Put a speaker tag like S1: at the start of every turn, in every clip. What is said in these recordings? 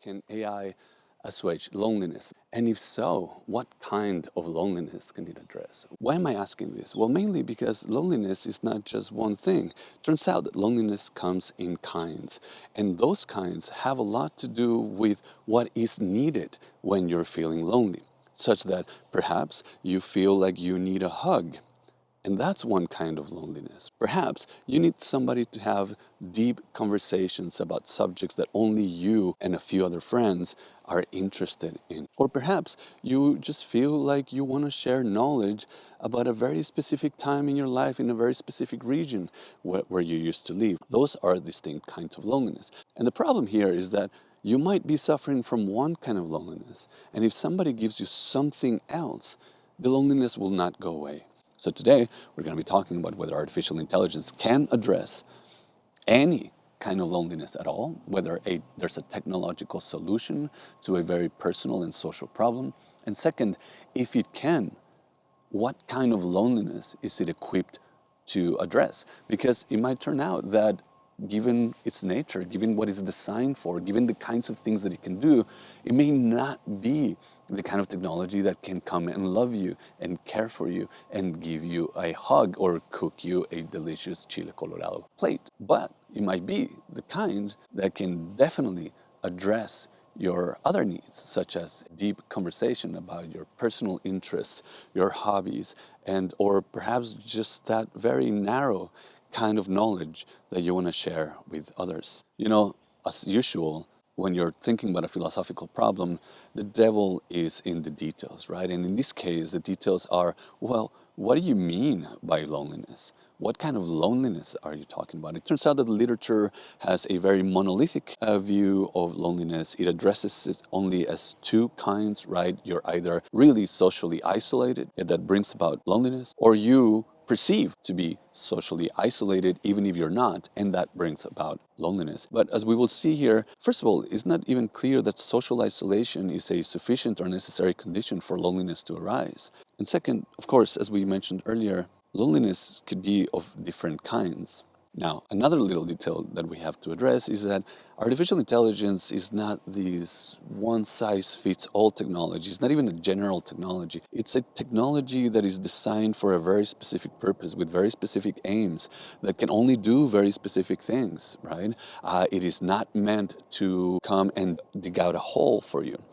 S1: Can AI assuage loneliness? And if so, what kind of loneliness can it address? Why am I asking this? Well, mainly because loneliness is not just one thing. Turns out that loneliness comes in kinds, and those kinds have a lot to do with what is needed when you're feeling lonely, such that perhaps you feel like you need a hug. And that's one kind of loneliness. Perhaps you need somebody to have deep conversations about subjects that only you and a few other friends are interested in. Or perhaps you just feel like you want to share knowledge about a very specific time in your life in a very specific region where you used to live. Those are distinct kinds of loneliness. And the problem here is that you might be suffering from one kind of loneliness, and if somebody gives you something else, the loneliness will not go away. So today, we're going to be talking about whether artificial intelligence can address any kind of loneliness at all, whether there's a technological solution to a very personal and social problem. And second, if it can, what kind of loneliness is it equipped to address? Because it might turn out that given its nature, given what it's designed for, given the kinds of things that it can do, it may not be the kind of technology that can come and love you and care for you and give you a hug or cook you a delicious chile colorado plate. But it might be the kind that can definitely address your other needs, such as deep conversation about your personal interests, your hobbies, and or perhaps just that very narrow kind of knowledge that you want to share with others. You know, as usual, when you're thinking about a philosophical problem, the devil is in the details, right? And in this case, the details are, well, what do you mean by loneliness? What kind of loneliness are you talking about? It turns out that literature has a very monolithic view of loneliness. It addresses it only as two kinds, right? You're either really socially isolated, and that brings about loneliness, or you perceive to be socially isolated, even if you're not, and that brings about loneliness. But as we will see here, first of all, it's not even clear that social isolation is a sufficient or necessary condition for loneliness to arise. And second, of course, as we mentioned earlier, loneliness could be of different kinds. Now, another little detail that we have to address is that artificial intelligence is not this one-size-fits-all technology. It's not even a general technology. It's a technology that is designed for a very specific purpose with very specific aims that can only do very specific things, right? It is not meant to come and dig out a hole for you.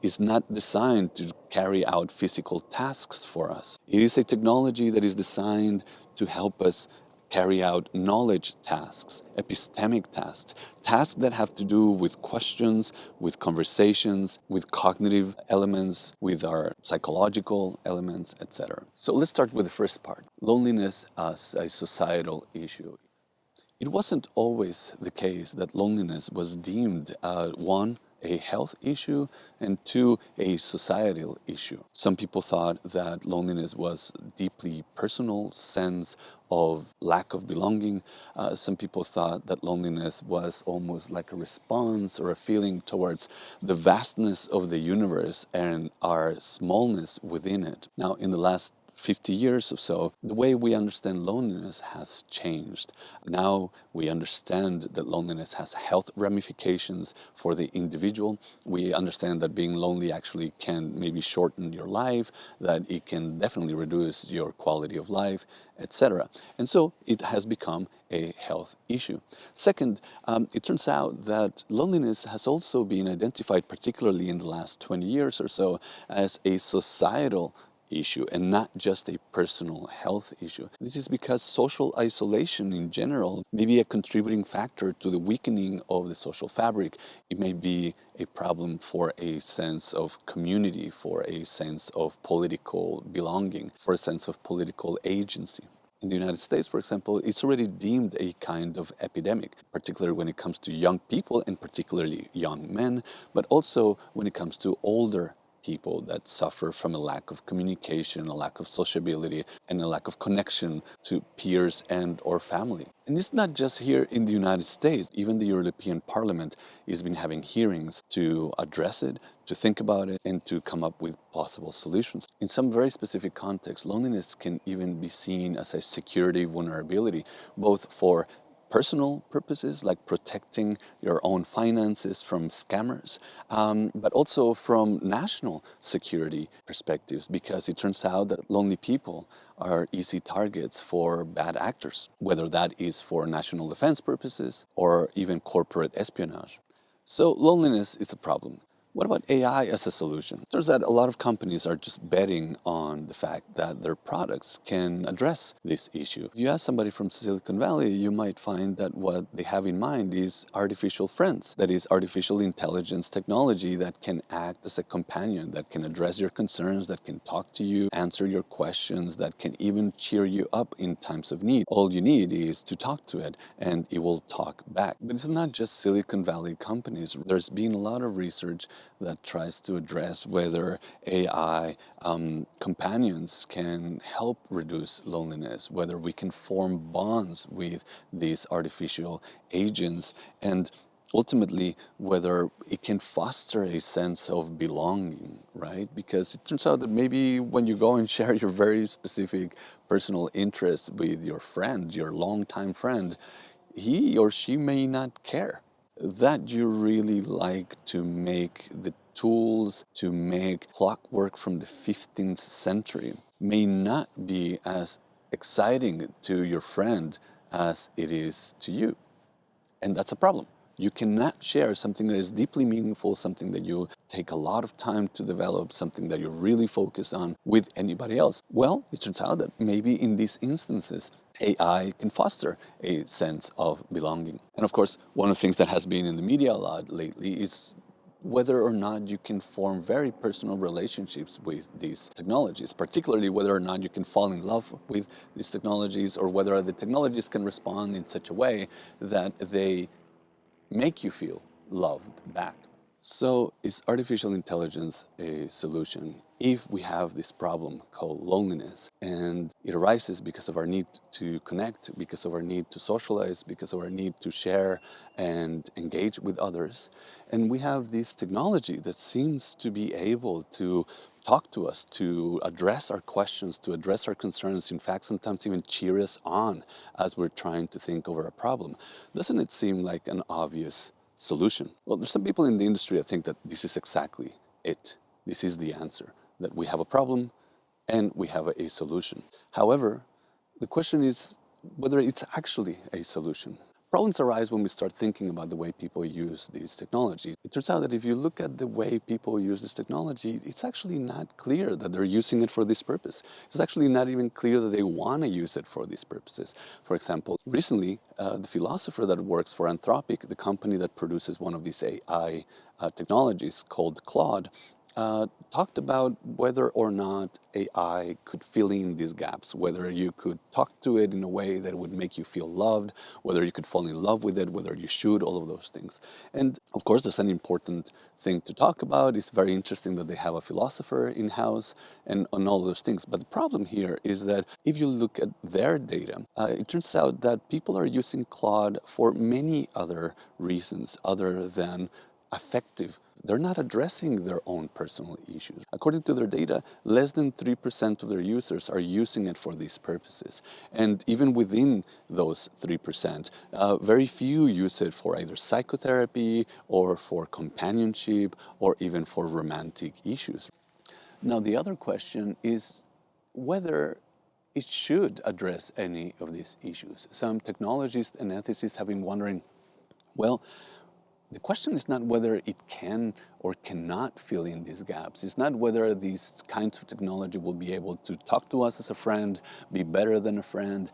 S1: Is not designed to carry out physical tasks for us. It is a technology that is designed to help us carry out knowledge tasks, epistemic tasks, tasks that have to do with questions, with conversations, with cognitive elements, with our psychological elements, etc. So let's start with the first part, loneliness as a societal issue. It wasn't always the case that loneliness was deemed one, a health issue, and two, a societal issue. Some people thought that loneliness was a deeply personal sense of lack of belonging. Some people thought that loneliness was almost like a response or a feeling towards the vastness of the universe and our smallness within it. Now, in the last 50 years or so, the way we understand loneliness has changed. Now we understand that loneliness has health ramifications for the individual. We understand that being lonely actually can maybe shorten your life, that it can definitely reduce your quality of life, etc. And so it has become a health issue. Second, it turns out that loneliness has also been identified, particularly in the last 20 years or so, as a societal issue and not just a personal health issue. This is because social isolation in general may be a contributing factor to the weakening of the social fabric. It may be a problem for a sense of community, for a sense of political belonging, for a sense of political agency. In the United States, for example, it's already deemed a kind of epidemic, particularly when it comes to young people and particularly young men, but also when it comes to older people that suffer from a lack of communication, a lack of sociability, and a lack of connection to peers and or family. And it's not just here in the United States. Even the European Parliament has been having hearings to address it, to think about it, and to come up with possible solutions. In some very specific contexts, loneliness can even be seen as a security vulnerability, both for personal purposes, like protecting your own finances from scammers, but also from national security perspectives, because it turns out that lonely people are easy targets for bad actors, whether that is for national defense purposes or even corporate espionage. So loneliness is a problem. What about AI as a solution? Turns out a lot of companies are just betting on the fact that their products can address this issue. If you ask somebody from Silicon Valley, you might find that what they have in mind is artificial friends. That is artificial intelligence technology that can act as a companion, that can address your concerns, that can talk to you, answer your questions, that can even cheer you up in times of need. All you need is to talk to it and it will talk back. But it's not just Silicon Valley companies. There's been a lot of research that tries to address whether AI companions can help reduce loneliness, whether we can form bonds with these artificial agents, and ultimately whether it can foster a sense of belonging, right? Because it turns out that maybe when you go and share your very specific personal interests with your friend, your longtime friend, he or she may not care that you really like to make the tools to make clockwork from the 15th century may not be as exciting to your friend as it is to you. And that's a problem. You cannot share something that is deeply meaningful, something that you take a lot of time to develop, something that you really focus on with anybody else. Well, it turns out that maybe in these instances, AI can foster a sense of belonging. And of course, one of the things that has been in the media a lot lately is whether or not you can form very personal relationships with these technologies, particularly whether or not you can fall in love with these technologies, or whether the technologies can respond in such a way that they make you feel loved back. So, is artificial intelligence a solution if we have this problem called loneliness? And it arises because of our need to connect, because of our need to socialize, because of our need to share and engage with others. And we have this technology that seems to be able to talk to us, to address our questions, to address our concerns, in fact, sometimes even cheer us on as we're trying to think over a problem. Doesn't it seem like an obvious solution? Well, there's some people in the industry that think that this is exactly it. This is the answer, that we have a problem and we have a solution. However, the question is whether it's actually a solution. Problems arise when we start thinking about the way people use these technologies. It turns out that if you look at the way people use this technology, it's actually not clear that they're using it for this purpose. It's actually not even clear that they want to use it for these purposes. For example, recently, the philosopher that works for Anthropic, the company that produces one of these AI technologies called Claude, talked about whether or not AI could fill in these gaps, whether you could talk to it in a way that would make you feel loved, whether you could fall in love with it, whether you should, all of those things. And of course, that's an important thing to talk about. It's very interesting that they have a philosopher in-house and on all of those things. But the problem here is that if you look at their data, it turns out that people are using Claude for many other reasons other than affective. They're not addressing their own personal issues. According to their data, less than 3% of their users are using it for these purposes. And even within those 3%, very few use it for either psychotherapy or for companionship or even for romantic issues. Now, the other question is whether it should address any of these issues. Some technologists and ethicists have been wondering, well, the question is not whether it can or cannot fill in these gaps. It's not whether these kinds of technology will be able to talk to us as a friend, be better than a friend,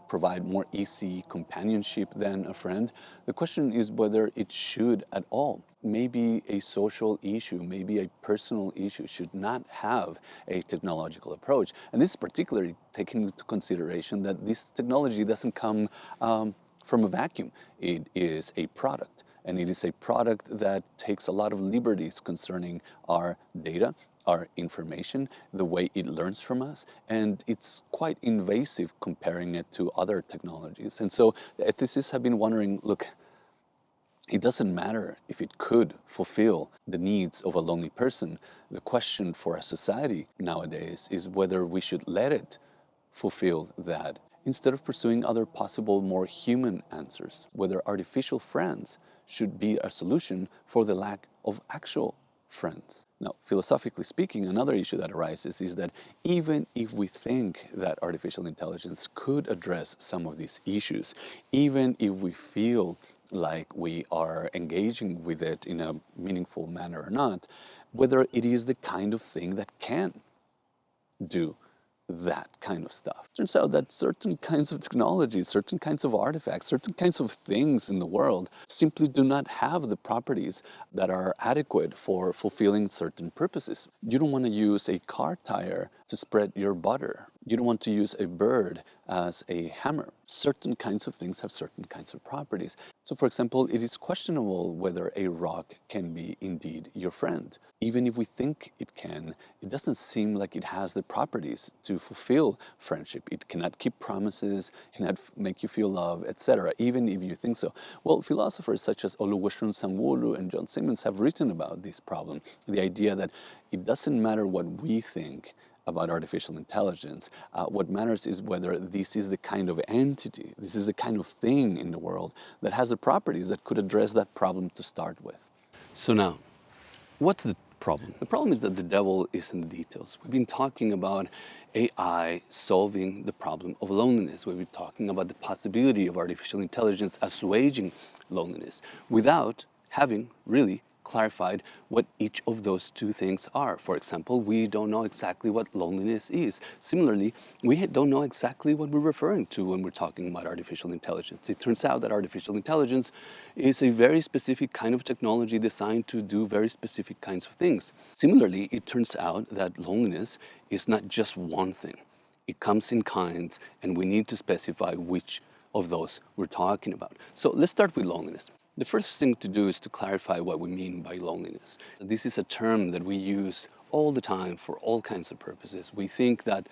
S1: provide more easy companionship than a friend. The question is whether it should at all. Maybe a social issue, maybe a personal issue should not have a technological approach. And this is particularly taking into consideration that this technology doesn't come from a vacuum. It is a product. And it is a product that takes a lot of liberties concerning our data, our information, the way it learns from us, and it's quite invasive comparing it to other technologies. And so the ethicists have been wondering, look, it doesn't matter if it could fulfill the needs of a lonely person. The question for a society nowadays is whether we should let it fulfill that. instead of pursuing other possible, more human answers, whether artificial friends should be a solution for the lack of actual friends. Now, philosophically speaking, another issue that arises is that even if we think that artificial intelligence could address some of these issues, even if we feel like we are engaging with it in a meaningful manner or not, whether it is the kind of thing that can do that kind of stuff. Turns out that certain kinds of technologies, certain kinds of artifacts, certain kinds of things in the world simply do not have the properties that are adequate for fulfilling certain purposes. You don't want to use a car tire to spread your butter. You don't want to use a bird as a hammer. Certain kinds of things have certain kinds of properties. So, for example, it is questionable whether a rock can be indeed your friend. Even if we think it can, it doesn't seem like it has the properties to fulfill friendship. It cannot keep promises, cannot make you feel love, etc., even if you think so. Well, philosophers such as Oluwaseun Sanwo-Olu and John Simmons have written about this problem, the idea that it doesn't matter what we think about artificial intelligence. What matters is whether this is the kind of entity, this is the kind of thing in the world that has the properties that could address that problem to start with. So now, what's the problem? The problem is that the devil is in the details. We've been talking about AI solving the problem of loneliness. We've been talking about the possibility of artificial intelligence assuaging loneliness without having really clarified what each of those two things are. For example, we don't know exactly what loneliness is. Similarly, we don't know exactly what we're referring to when we're talking about artificial intelligence. It turns out that artificial intelligence is a very specific kind of technology designed to do very specific kinds of things. Similarly, it turns out that loneliness is not just one thing. It comes in kinds, and we need to specify which of those we're talking about. So let's start with loneliness. The first thing to do is to clarify what we mean by loneliness. This is a term that we use all the time for all kinds of purposes. We think that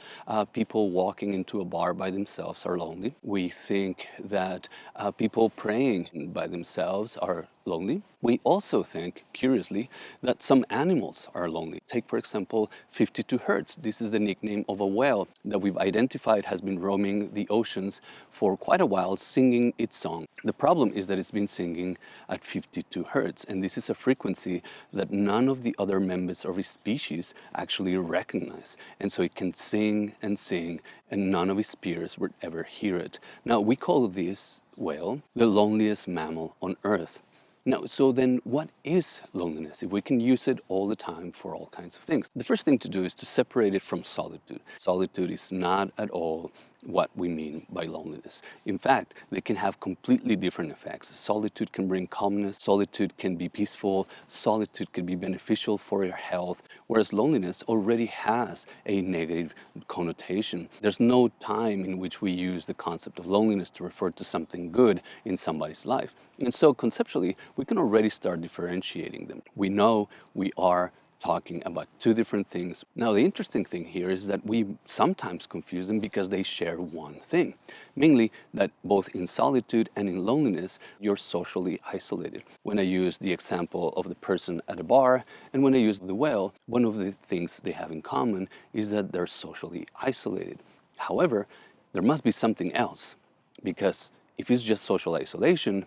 S1: people walking into a bar by themselves are lonely. We think that people praying by themselves are lonely. We also think, curiously, that some animals are lonely. Take, for example, 52 hertz. This is the nickname of a whale that we've identified has been roaming the oceans for quite a while, singing its song. The problem is that it's been singing at 52 hertz, and this is a frequency that none of the other members of its species actually recognize. And so it can sing, and none of its peers would ever hear it. Now, we call this whale the loneliest mammal on Earth. Now, so then what is loneliness if we can use it all the time for all kinds of things? The first thing to do is to separate it from solitude. Solitude is not at all what we mean by loneliness. In fact, they can have completely different effects. Solitude can bring calmness, solitude can be peaceful, solitude can be beneficial for your health, whereas loneliness already has a negative connotation. There's no time in which we use the concept of loneliness to refer to something good in somebody's life. And so conceptually, we can already start differentiating them. We know we are talking about two different things. Now, the interesting thing here is that we sometimes confuse them because they share one thing, mainly that both in solitude and in loneliness, you're socially isolated. When I use the example of the person at a bar and when I use the whale, one of the things they have in common is that they're socially isolated. However, there must be something else, because if it's just social isolation,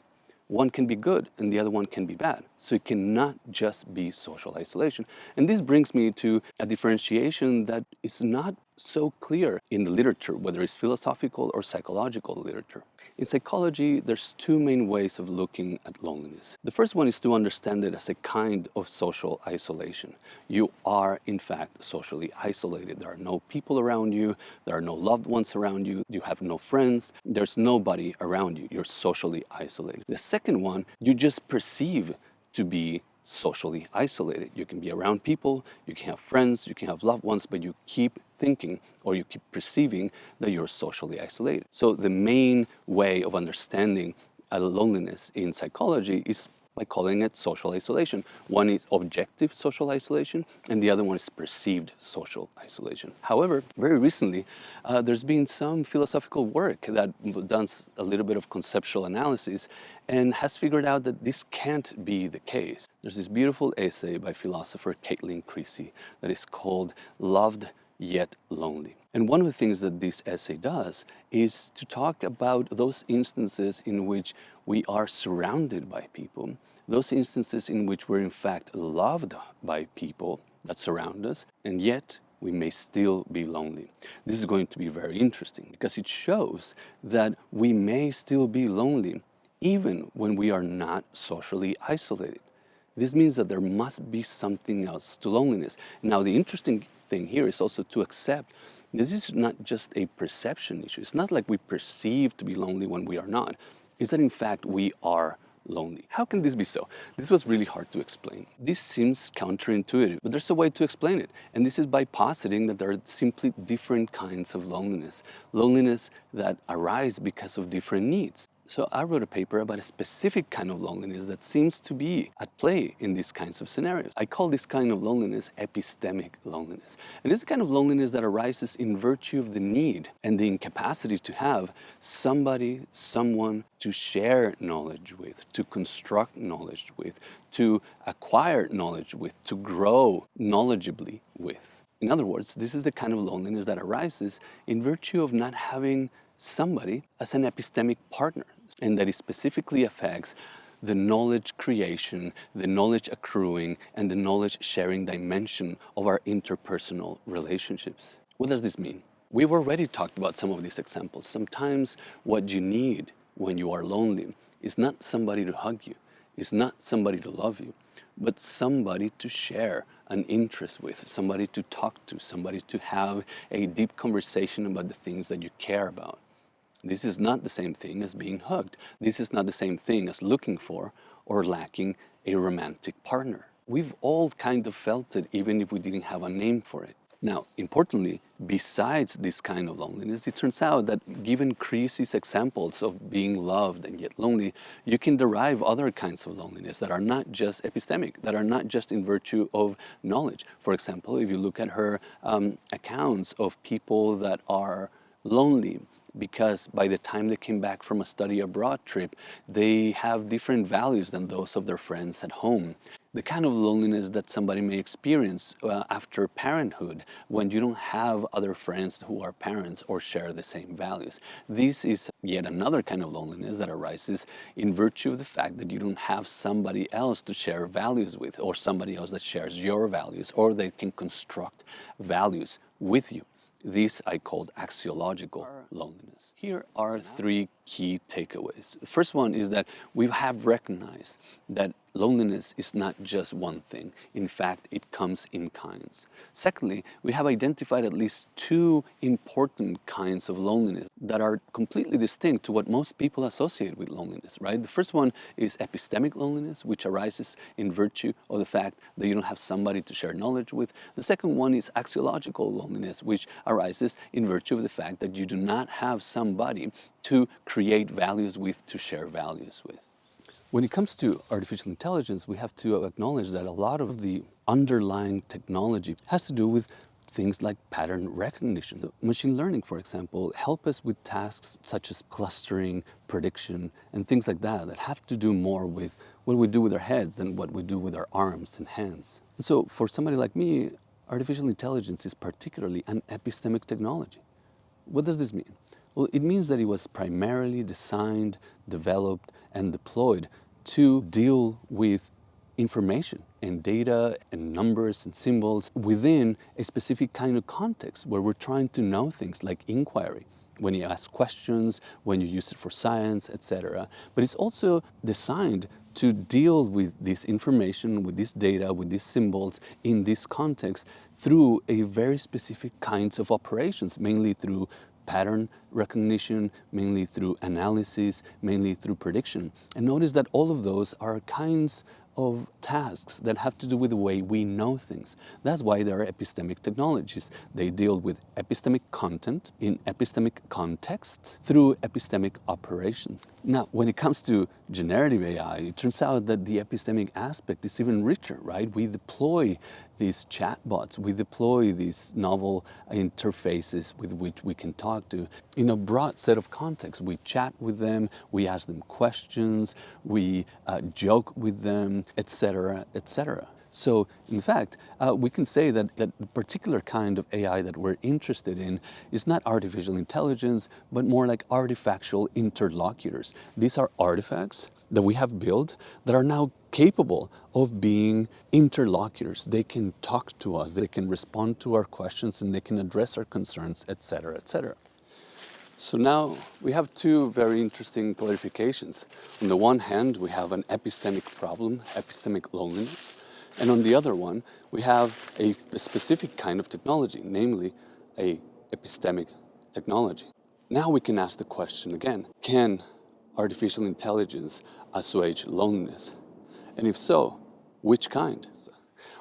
S1: one can be good and the other one can be bad. So it cannot just be social isolation. And this brings me to a differentiation that is not so clear in the literature, whether it's philosophical or psychological literature. In psychology, there's two main ways of looking at loneliness. The first one is to understand it as a kind of social isolation. You are, in fact, socially isolated. There are no people around you. There are no loved ones around you. You have no friends. There's nobody around you. You're socially isolated. The second one, you just perceive to be socially isolated. You can be around people, you can have friends, you can have loved ones, but you keep thinking or you keep perceiving that you're socially isolated. So the main way of understanding loneliness in psychology is by calling it social isolation. One is objective social isolation, and the other one is perceived social isolation. However, very recently, there's been some philosophical work that does a little bit of conceptual analysis and has figured out that this can't be the case. There's this beautiful essay by philosopher Caitlin Creasy that is called "Loved yet lonely. And one of the things that this essay does is to talk about those instances in which we are surrounded by people, those instances in which we're in fact loved by people that surround us, and yet we may still be lonely. This is going to be very interesting because it shows that we may still be lonely even when we are not socially isolated. This means that there must be something else to loneliness. Now, the interesting thing here is also to accept this is not just a perception issue. It's not like we perceive to be lonely when we are not. It's that in fact we are lonely. How can this be so? This was really hard to explain. This seems counterintuitive, but there's a way to explain it. And this is by positing that there are simply different kinds of loneliness. Loneliness that arise because of different needs. So I wrote a paper about a specific kind of loneliness that seems to be at play in these kinds of scenarios. I call this kind of loneliness epistemic loneliness. And it's a kind of loneliness that arises in virtue of the need and the incapacity to have somebody, someone to share knowledge with, to construct knowledge with, to acquire knowledge with, to grow knowledgeably with. In other words, this is the kind of loneliness that arises in virtue of not having somebody as an epistemic partner, and that it specifically affects the knowledge creation, the knowledge accruing, and the knowledge sharing dimension of our interpersonal relationships. What does this mean? We've already talked about some of these examples. Sometimes what you need when you are lonely is not somebody to hug you, is not somebody to love you, but somebody to share an interest with, somebody to talk to, somebody to have a deep conversation about the things that you care about. This is not the same thing as being hugged. This is not the same thing as looking for or lacking a romantic partner. We've all kind of felt it, even if we didn't have a name for it. Now, importantly, besides this kind of loneliness, it turns out that given Creasy's examples of being loved and yet lonely, you can derive other kinds of loneliness that are not just epistemic, that are not just in virtue of knowledge. For example, if you look at her accounts of people that are lonely because by the time they came back from a study abroad trip, they have different values than those of their friends at home. The kind of loneliness that somebody may experience after parenthood when you don't have other friends who are parents or share the same values. This is yet another kind of loneliness that arises in virtue of the fact that you don't have somebody else to share values with, or somebody else that shares your values, or that can construct values with you. This I called axiological loneliness. Here are three key takeaways. The first one is that we have recognized that loneliness is not just one thing. In fact, it comes in kinds. Secondly, we have identified at least two important kinds of loneliness that are completely distinct to what most people associate with loneliness, right? The first one is epistemic loneliness, which arises in virtue of the fact that you don't have somebody to share knowledge with. The second one is axiological loneliness, which arises in virtue of the fact that you do not have somebody to create values with, to share values with. When it comes to artificial intelligence, we have to acknowledge that a lot of the underlying technology has to do with things like pattern recognition. Machine learning, for example, help us with tasks such as clustering, prediction, and things like that have to do more with what we do with our heads than what we do with our arms and hands. And so for somebody like me, artificial intelligence is particularly an epistemic technology. What does this mean? Well, it means that it was primarily designed, developed, and deployed to deal with information and data and numbers and symbols within a specific kind of context where we're trying to know things like inquiry, when you ask questions, when you use it for science, etc. But it's also designed to deal with this information, with this data, with these symbols in this context through a very specific kinds of operations, mainly through pattern recognition, mainly through analysis, mainly through prediction. And notice that all of those are kinds of tasks that have to do with the way we know things. That's why there are epistemic technologies. They deal with epistemic content in epistemic contexts through epistemic operation. Now, when it comes to generative AI, it turns out that the epistemic aspect is even richer, right? We deploy these chatbots, we deploy these novel interfaces with which we can talk to in a broad set of contexts. We chat with them, we ask them questions, we joke with them, etc., etc. So, in fact, we can say that the particular kind of AI that we're interested in is not artificial intelligence, but more like artifactual interlocutors. These are artifacts that we have built that are now capable of being interlocutors. They can talk to us, they can respond to our questions, and they can address our concerns, etc., etc. So now we have two very interesting clarifications. On the one hand, we have an epistemic problem, epistemic loneliness, and on the other one, we have a specific kind of technology, namely a epistemic technology. Now we can ask the question again, can artificial intelligence assuage loneliness? And if so, which kind?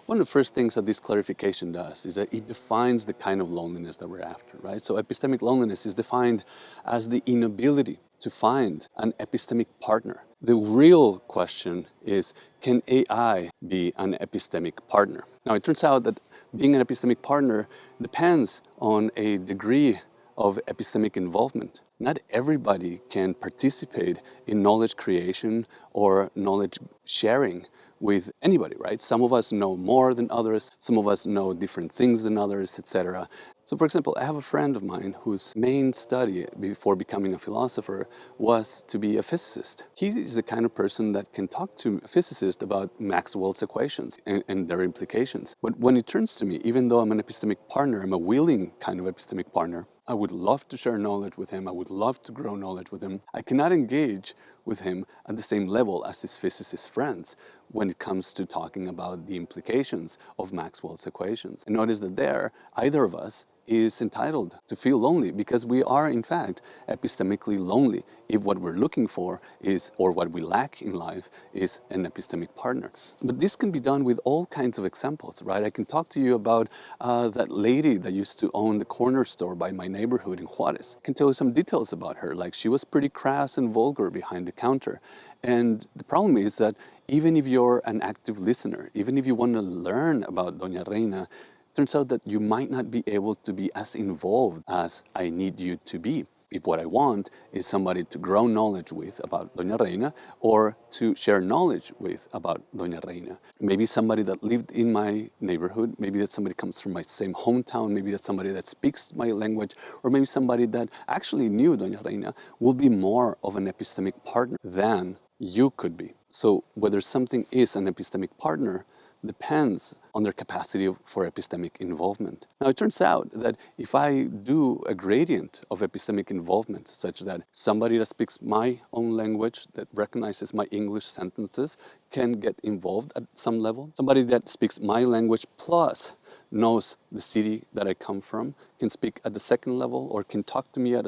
S1: One of the first things that this clarification does is that it defines the kind of loneliness that we're after, right? So epistemic loneliness is defined as the inability to find an epistemic partner. The real question is, can AI be an epistemic partner? Now, it turns out that being an epistemic partner depends on a degree of epistemic involvement. Not everybody can participate in knowledge creation or knowledge sharing with anybody, right? Some of us know more than others, some of us know different things than others, etc. So, for example, I have a friend of mine whose main study before becoming a philosopher was to be a physicist. He is the kind of person that can talk to a physicist about Maxwell's equations and their implications. But when it turns to me, even though I'm an epistemic partner, I'm a willing kind of epistemic partner, I would love to share knowledge with him. I would love to grow knowledge with him. I cannot engage with him at the same level as his physicist friends when it comes to talking about the implications of Maxwell's equations. And notice that there, either of us is entitled to feel lonely because we are, in fact, epistemically lonely if what we're looking for is, or what we lack in life, is an epistemic partner. But this can be done with all kinds of examples, right? I can talk to you about that lady that used to own the corner store by my neighborhood in Juarez. I can tell you some details about her, like she was pretty crass and vulgar behind the counter. And the problem is that even if you're an active listener, even if you want to learn about Doña Reina, turns out that you might not be able to be as involved as I need you to be. If what I want is somebody to grow knowledge with about Doña Reina or to share knowledge with about Doña Reina. Maybe somebody that lived in my neighborhood, maybe that somebody comes from my same hometown, maybe that's somebody that speaks my language, or maybe somebody that actually knew Doña Reina will be more of an epistemic partner than you could be. So whether something is an epistemic partner depends on their capacity for epistemic involvement. Now, it turns out that if I do a gradient of epistemic involvement, such that somebody that speaks my own language, that recognizes my English sentences, can get involved at some level, somebody that speaks my language plus knows the city that I come from, can speak at the second level or can talk to me at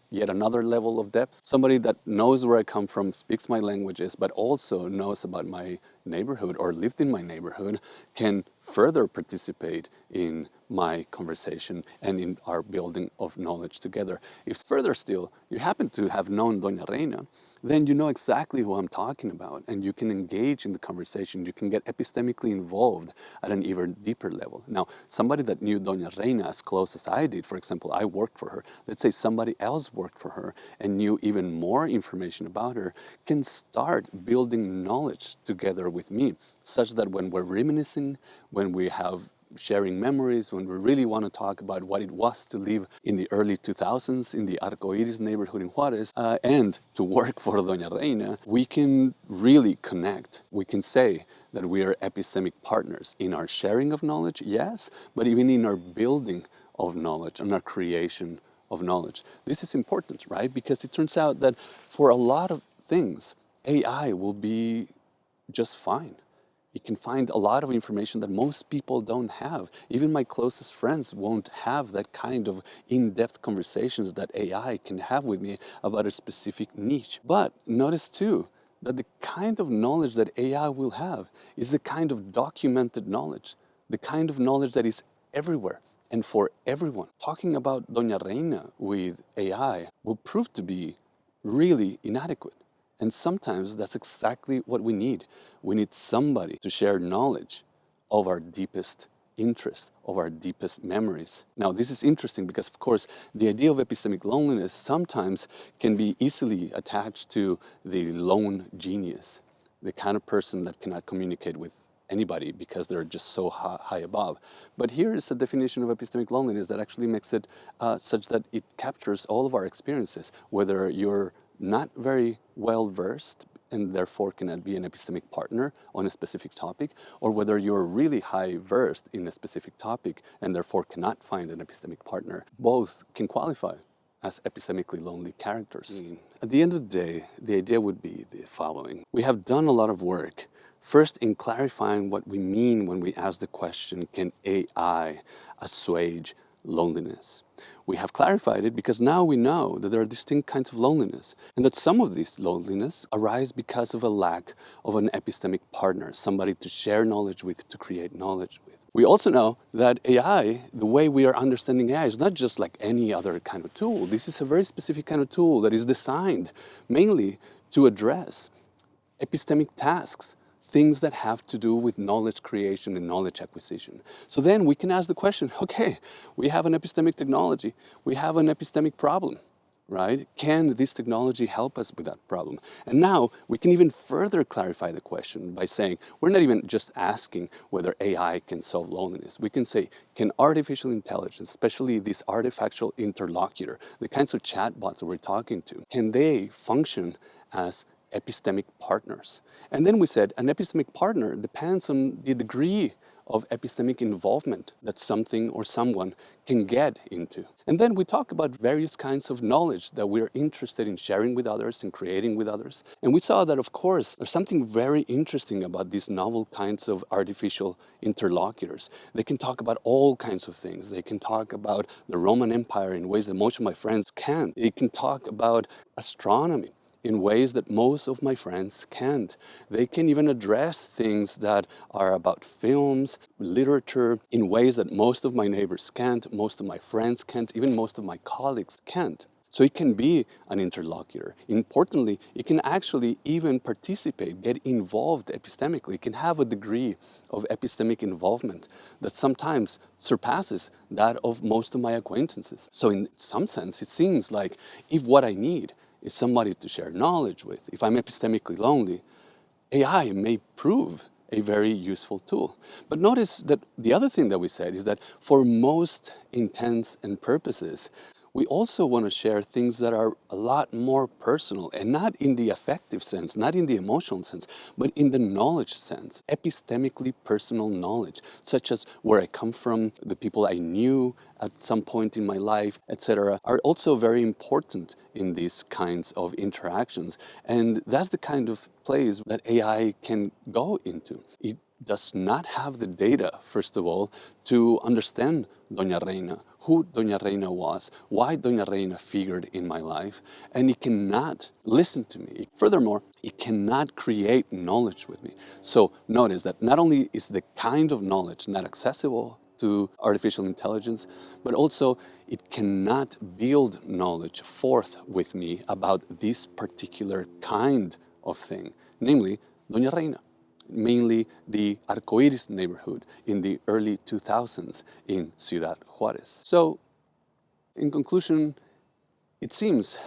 S1: yet another level of depth. Somebody that knows where I come from, speaks my languages, but also knows about my neighborhood or lived in my neighborhood, can further participate in my conversation and in our building of knowledge together. If further still, you happen to have known Doña Reina, then you know exactly who I'm talking about and you can engage in the conversation. You can get epistemically involved at an even deeper level. Now, somebody that knew Doña Reina as close as I did, for example, I worked for her. Let's say somebody else worked for her and knew even more information about her, can start building knowledge together with me, such that when we're reminiscing, when we have sharing memories, when we really want to talk about what it was to live in the early 2000s in the Arcoiris neighborhood in Juarez and to work for Doña Reina, we can really connect. We can say that we are epistemic partners in our sharing of knowledge, yes, but even in our building of knowledge and our creation of knowledge. This is important, right? Because it turns out that for a lot of things, AI will be just fine. It can find a lot of information that most people don't have. Even my closest friends won't have that kind of in-depth conversations that AI can have with me about a specific niche. But notice too, that the kind of knowledge that AI will have is the kind of documented knowledge, the kind of knowledge that is everywhere and for everyone. Talking about Doña Reina with AI will prove to be really inadequate. And sometimes that's exactly what we need. We need somebody to share knowledge of our deepest interests, of our deepest memories. Now, this is interesting because, of course, the idea of epistemic loneliness sometimes can be easily attached to the lone genius, the kind of person that cannot communicate with anybody because they're just so high above. But here is a definition of epistemic loneliness that actually makes it such that it captures all of our experiences, whether you're not very well versed and therefore cannot be an epistemic partner on a specific topic, or whether you're really high versed in a specific topic and therefore cannot find an epistemic partner. Both can qualify as epistemically lonely characters. At the end of the day, the idea would be the following. We have done a lot of work, first in clarifying what we mean when we ask the question, can AI assuage loneliness? We have clarified it because now we know that there are distinct kinds of loneliness, and that some of these loneliness arise because of a lack of an epistemic partner, somebody to share knowledge with, to create knowledge with. We also know that AI, the way we are understanding AI, is not just like any other kind of tool. This is a very specific kind of tool that is designed mainly to address epistemic tasks, things that have to do with knowledge creation and knowledge acquisition. So then we can ask the question, okay, we have an epistemic technology, we have an epistemic problem, right? Can this technology help us with that problem? And now we can even further clarify the question by saying, we're not even just asking whether AI can solve loneliness. We can say, can artificial intelligence, especially this artifactual interlocutor, the kinds of chatbots that we're talking to, can they function as epistemic partners? And then we said an epistemic partner depends on the degree of epistemic involvement that something or someone can get into. And then we talk about various kinds of knowledge that we're interested in sharing with others and creating with others. And we saw that, of course, there's something very interesting about these novel kinds of artificial interlocutors. They can talk about all kinds of things. They can talk about the Roman Empire in ways that most of my friends can't. They can talk about astronomy in ways that most of my friends can't. They can even address things that are about films, literature, in ways that most of my neighbors can't, most of my friends can't, even most of my colleagues can't. So it can be an interlocutor. Importantly, it can actually even participate, get involved epistemically. It can have a degree of epistemic involvement that sometimes surpasses that of most of my acquaintances. So in some sense, it seems like if what I need is somebody to share knowledge with, if I'm epistemically lonely, AI may prove a very useful tool. But notice that the other thing that we said is that for most intents and purposes, we also want to share things that are a lot more personal, and not in the affective sense, not in the emotional sense, but in the knowledge sense, epistemically personal knowledge, such as where I come from, the people I knew at some point in my life, etc., are also very important in these kinds of interactions. And that's the kind of place that AI can go into. It does not have the data, first of all, to understand Doña Reina, who Doña Reina was, why Doña Reina figured in my life, and it cannot listen to me. Furthermore, it cannot create knowledge with me. So notice that not only is the kind of knowledge not accessible to artificial intelligence, but also it cannot build knowledge forth with me about this particular kind of thing, namely Doña Reina, mainly the Arcoiris neighborhood in the early 2000s in Ciudad Juarez. So, in conclusion, it seems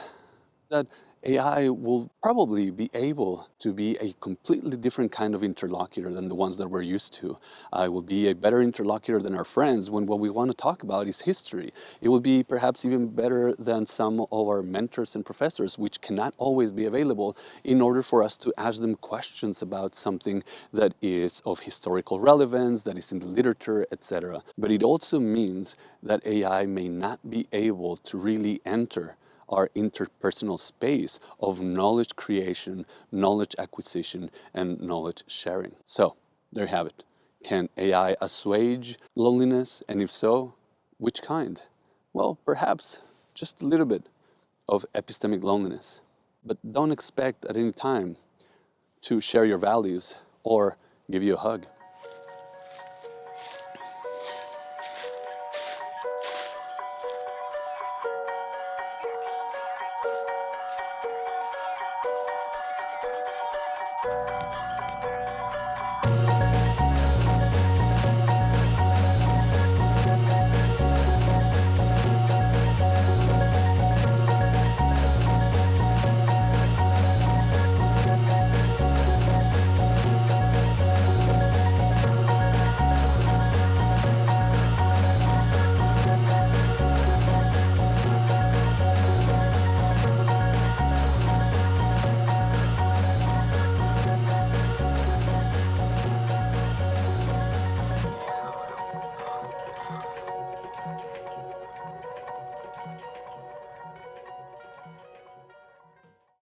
S1: that AI will probably be able to be a completely different kind of interlocutor than the ones that we're used to. It will be a better interlocutor than our friends when what we want to talk about is history. It will be perhaps even better than some of our mentors and professors, which cannot always be available in order for us to ask them questions about something that is of historical relevance, that is in the literature, etc. But it also means that AI may not be able to really enter our interpersonal space of knowledge creation, knowledge acquisition, and knowledge sharing. So, there you have it. Can AI assuage loneliness? And if so, which kind? Well, perhaps just a little bit of epistemic loneliness. But don't expect at any time to share your values or give you a hug.